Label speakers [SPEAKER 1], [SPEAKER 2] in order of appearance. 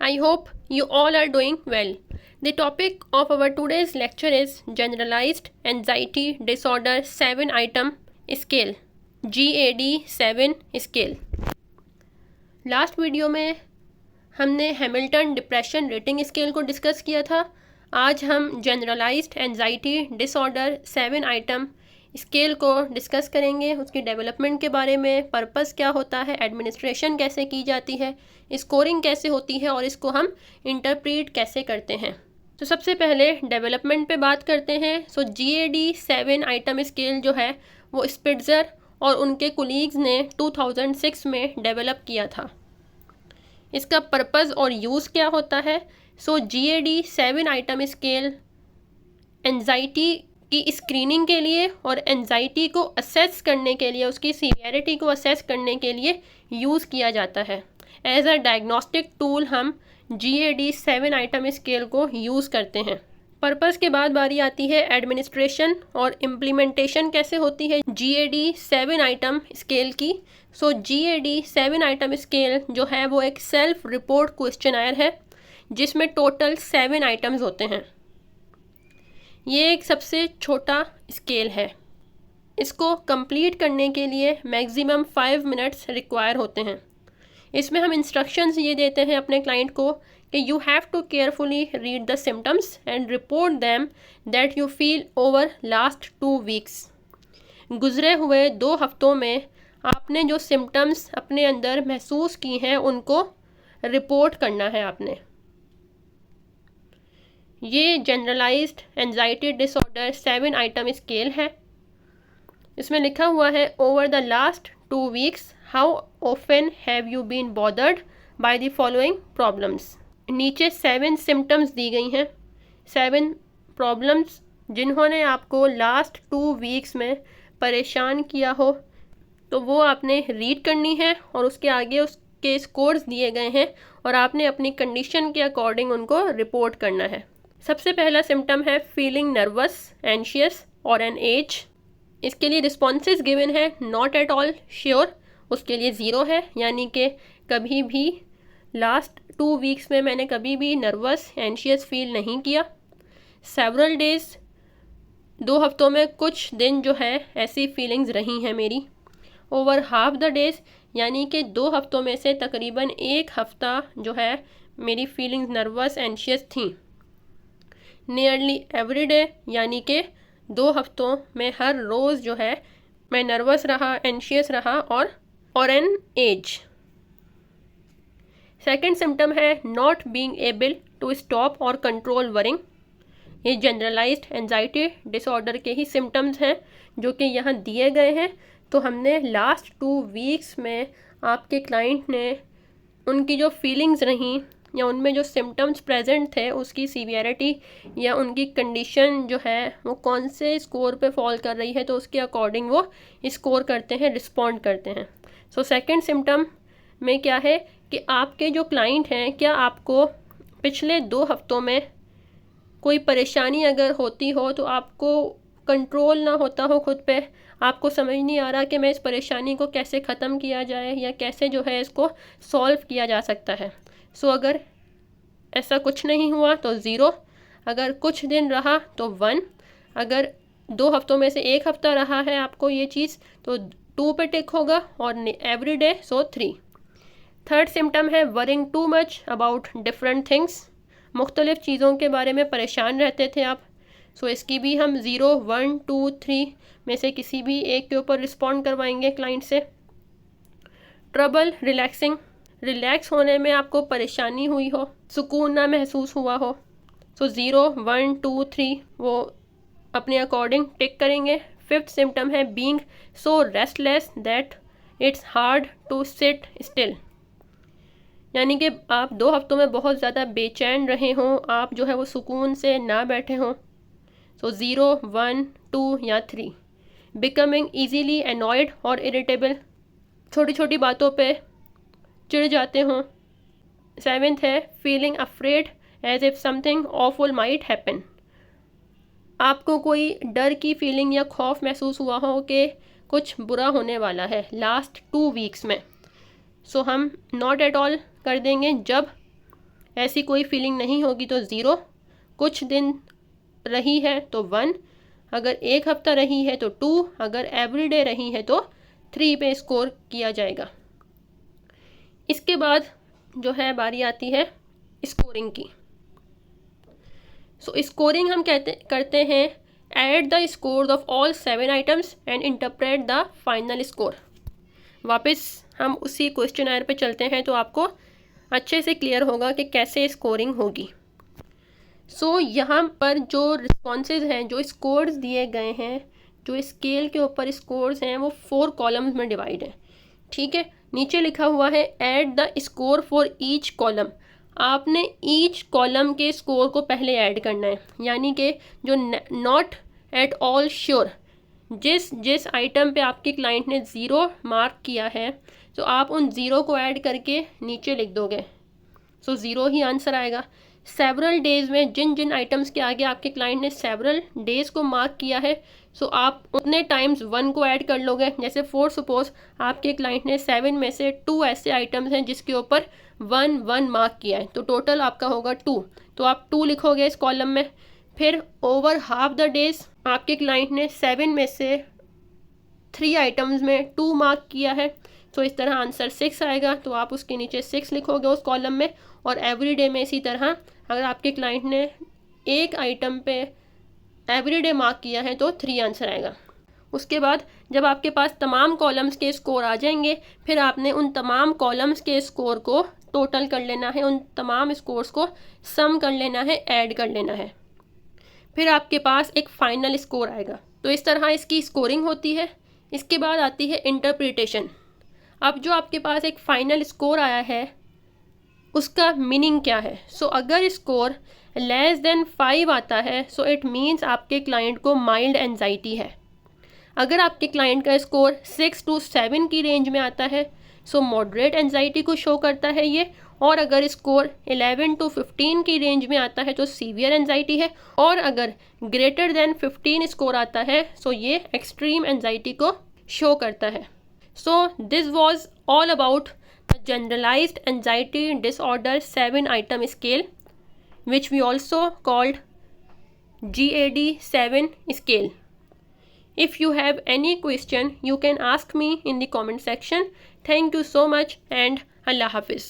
[SPEAKER 1] I hope you all are doing well. The topic of our today's lecture is Generalized Anxiety Disorder 7 Item Scale, GAD 7 Scale. Last video में हमने Hamilton depression rating scale को discuss किया था. आज हम generalized anxiety disorder 7 item scale को discuss करेंगे. उसकी डेवलपमेंट के बारे में, पर्पस क्या होता है, एडमिनिस्ट्रेशन कैसे की जाती है, स्कोरिंग कैसे होती है और इसको हम इंटरप्रीट कैसे करते हैं. तो सबसे पहले डेवलपमेंट पे बात करते हैं. सो GAD 7 आइटम स्केल जो है वो स्पिट्ज़र और उनके कोलीग्स ने 2006 में डेवलप किया था. इसका पर्पस और यूज़ क्या होता है. सो GAD 7 आइटम स्केल एंजाइटी की स्क्रीनिंग के लिए और एंजाइटी को असेस करने के लिए, उसकी सीवियरिटी को असेस करने के लिए यूज़ किया जाता है. एज अ डायग्नोस्टिक टूल हम GAD 7 आइटम स्केल को यूज़ करते हैं. पर्पस के बाद बारी आती है एडमिनिस्ट्रेशन और इम्प्लीमेंटेशन कैसे होती है GAD 7 आइटम स्केल की. सो GAD 7 आइटम स्केल जो है वो एक सेल्फ रिपोर्ट क्वेश्चनायर है जिसमें टोटल 7 आइटम्स होते हैं. ये एक सबसे छोटा स्केल है. इसको कंप्लीट करने के लिए मैक्सिमम 5 मिनट्स रिक्वायर होते हैं. इसमें हम इंस्ट्रक्शंस ये देते हैं अपने क्लाइंट को कि you have to carefully read the symptoms and report them that you feel over last 2 weeks. गुज़रे हुए 2 हफ्तों में आपने जो सिम्टम्स अपने अंदर महसूस की हैं उनको रिपोर्ट करना है आपने. ये generalized anxiety disorder 7 item scale है. इसमें लिखा हुआ है over the last 2 weeks how often have you been bothered by the following problems. नीचे 7 सिम्टम्स दी गई हैं, 7 प्रॉब्लम्स जिन्होंने आपको लास्ट 2 वीक्स में परेशान किया हो तो वो आपने रीड करनी है और उसके आगे उसके स्कोर्स दिए गए हैं और आपने अपनी कंडीशन के अकॉर्डिंग उनको रिपोर्ट करना है. सबसे पहला सिम्टम है फीलिंग नर्वस, एंशियस और एन एज. इसके लिए रिस्पॉन्सेज गिवन है नॉट एट ऑल श्योर, उसके लिए 0 है, यानी कि कभी भी लास्ट 2 वीक्स में मैंने कभी भी नर्वस, एंशियस फील नहीं किया. सेवरल डेज, 2 हफ्तों में कुछ दिन जो है ऐसी फीलिंग्स रही हैं मेरी. ओवर हाफ द डेज, यानी कि 2 हफ्तों में से तकरीबन 1 हफ्ता जो है मेरी फीलिंग्स नर्वस, एंशियस थी. नियरली एवरी डे, यानी कि 2 हफ्तों में हर रोज़ जो है मैं नर्वस रहा, एंशियस रहा और एन एज. सेकेंड सिम्टम है not being able to stop और कंट्रोल वरिंग. ये जनरलाइज्ड एंजाइटी डिसऑर्डर के ही सिम्टम्स हैं जो कि यहाँ दिए गए हैं. तो हमने लास्ट 2 वीक्स में आपके क्लाइंट ने उनकी जो फीलिंग्स रहीं या उनमें जो सिम्टम्स प्रेजेंट थे उसकी सीवियरिटी या उनकी कंडीशन जो है वो कौन से स्कोर पे फॉल कर रही है तो उसके अकॉर्डिंग वो स्कोर करते हैं, रिस्पॉन्ड करते हैं. सो सेकंड सिम्टम में क्या है कि आपके जो क्लाइंट हैं, क्या आपको पिछले 2 हफ्तों में कोई परेशानी अगर होती हो तो आपको कंट्रोल ना होता हो खुद पे, आपको समझ नहीं आ रहा कि मैं इस परेशानी को कैसे ख़त्म किया जाए या कैसे जो है इसको सॉल्व किया जा सकता है. सो अगर ऐसा कुछ नहीं हुआ तो 0, अगर कुछ दिन रहा तो 1, अगर 2 हफ्तों में से 1 हफ्ता रहा है आपको ये चीज़ तो 2 पे टिक होगा और every day so 3. Third symptom है worrying too much about different things. मुख्तलिफ़ चीज़ों के बारे में परेशान रहते थे आप. सो इसकी भी हम 0, 1, 2, 3 में से किसी भी एक के ऊपर रिस्पॉन्ड करवाएंगे क्लाइंट से. ट्रबल रिलैक्सिंग, रिलैक्स होने में आपको परेशानी हुई हो, सुकून ना महसूस हुआ हो. सो 0, 1, 2, 3 वो अपने अकॉर्डिंग टिक करेंगे. फिफ्थ सिम्टम है being so restless that it's hard to sit still, यानी कि आप 2 हफ्तों में बहुत ज़्यादा बेचैन रहे हों, आप जो है वो सुकून से ना बैठे हों. सो 0, 1, 2 या 3. बिकमिंग ईजीली एनॉयड और इरिटेबल, छोटी छोटी बातों पे चिढ़ जाते हों. 7th है feeling afraid as if something awful might happen, आपको कोई डर की फीलिंग या खौफ महसूस हुआ हो कि कुछ बुरा होने वाला है लास्ट 2 वीक्स में. सो हम नॉट एट ऑल कर देंगे जब ऐसी कोई फीलिंग नहीं होगी तो 0, कुछ दिन रही है तो 1, अगर एक हफ्ता रही है तो 2, अगर एवरीडे रही है तो 3 पे स्कोर किया जाएगा। इसके बाद जो है बारी आती है स्कोरिंग की। सो स्कोरिंग हम करते हैं add the score of all 7 items and interpret the final score. वापस हम उसी क्वेश्चनर पे चलते हैं तो आपको अच्छे से क्लियर होगा कि कैसे स्कोरिंग होगी। सो यहाँ पर जो रिस्पॉन्सेज हैं, जो स्कोर्स दिए गए हैं, जो स्केल के ऊपर स्कोर्स हैं, वो 4 कॉलम्स में डिवाइड है। ठीक है, नीचे लिखा हुआ है add the score for each column. आपने ईच कॉलम के स्कोर को पहले ऐड करना है, यानी कि जो नॉट एट ऑल श्योर, जिस आइटम पे आपके क्लाइंट ने 0 मार्क किया है, तो आप उन 0 को ऐड करके नीचे लिख दोगे। सो 0 ही आंसर आएगा। सेवरल डेज़ में जिन आइटम्स के आगे आपके क्लाइंट ने सेवरल डेज़ को मार्क किया है, सो आप उतने टाइम्स 1 को ऐड कर लोगे। जैसे फॉर सपोज आपके क्लाइंट ने 7 में से 2 ऐसे आइटम्स हैं जिसके ऊपर 1 मार्क किया है, तो टोटल आपका होगा 2, तो आप 2 लिखोगे इस कॉलम में। फिर ओवर हाफ द डेज आपके क्लाइंट ने 7 में से 3 आइटम्स में 2 मार्क किया है, तो इस तरह आंसर 6 आएगा, तो आप उसके नीचे 6 लिखोगे उस कॉलम में। और एवरीडे में इसी तरह अगर आपके क्लाइंट ने एक आइटम पे एवरीडे मार्क किया है तो 3 आंसर आएगा। उसके बाद जब आपके पास तमाम कॉलम्स के स्कोर आ जाएंगे, फिर आपने उन तमाम कॉलम्स के स्कोर को टोटल कर लेना है, उन तमाम स्कोर्स को सम कर लेना है, ऐड कर लेना है। फिर आपके पास एक फ़ाइनल स्कोर आएगा। तो इस तरह इसकी स्कोरिंग होती है। इसके बाद आती है इंटरप्रिटेशन। अब जो आपके पास एक फ़ाइनल स्कोर आया है उसका मीनिंग क्या है। सो अगर स्कोर लेस देन 5 आता है, सो इट मीन्स आपके क्लाइंट को माइल्ड एंजाइटी है। अगर आपके क्लाइंट का स्कोर 6 to 7 की रेंज में आता है, सो मॉडरेट एंजाइटी को शो करता है ये। और अगर स्कोर 11 to 15 की रेंज में आता है तो सीवियर एंजाइटी है। और अगर ग्रेटर देन 15 स्कोर आता है, सो ये एक्सट्रीम एंजाइटी को शो करता है। So this was all about the generalized anxiety disorder 7 item scale, which we also called GAD-7 scale. If you have any question, you can ask me in the comment section. Thank you so much and Allah Hafiz.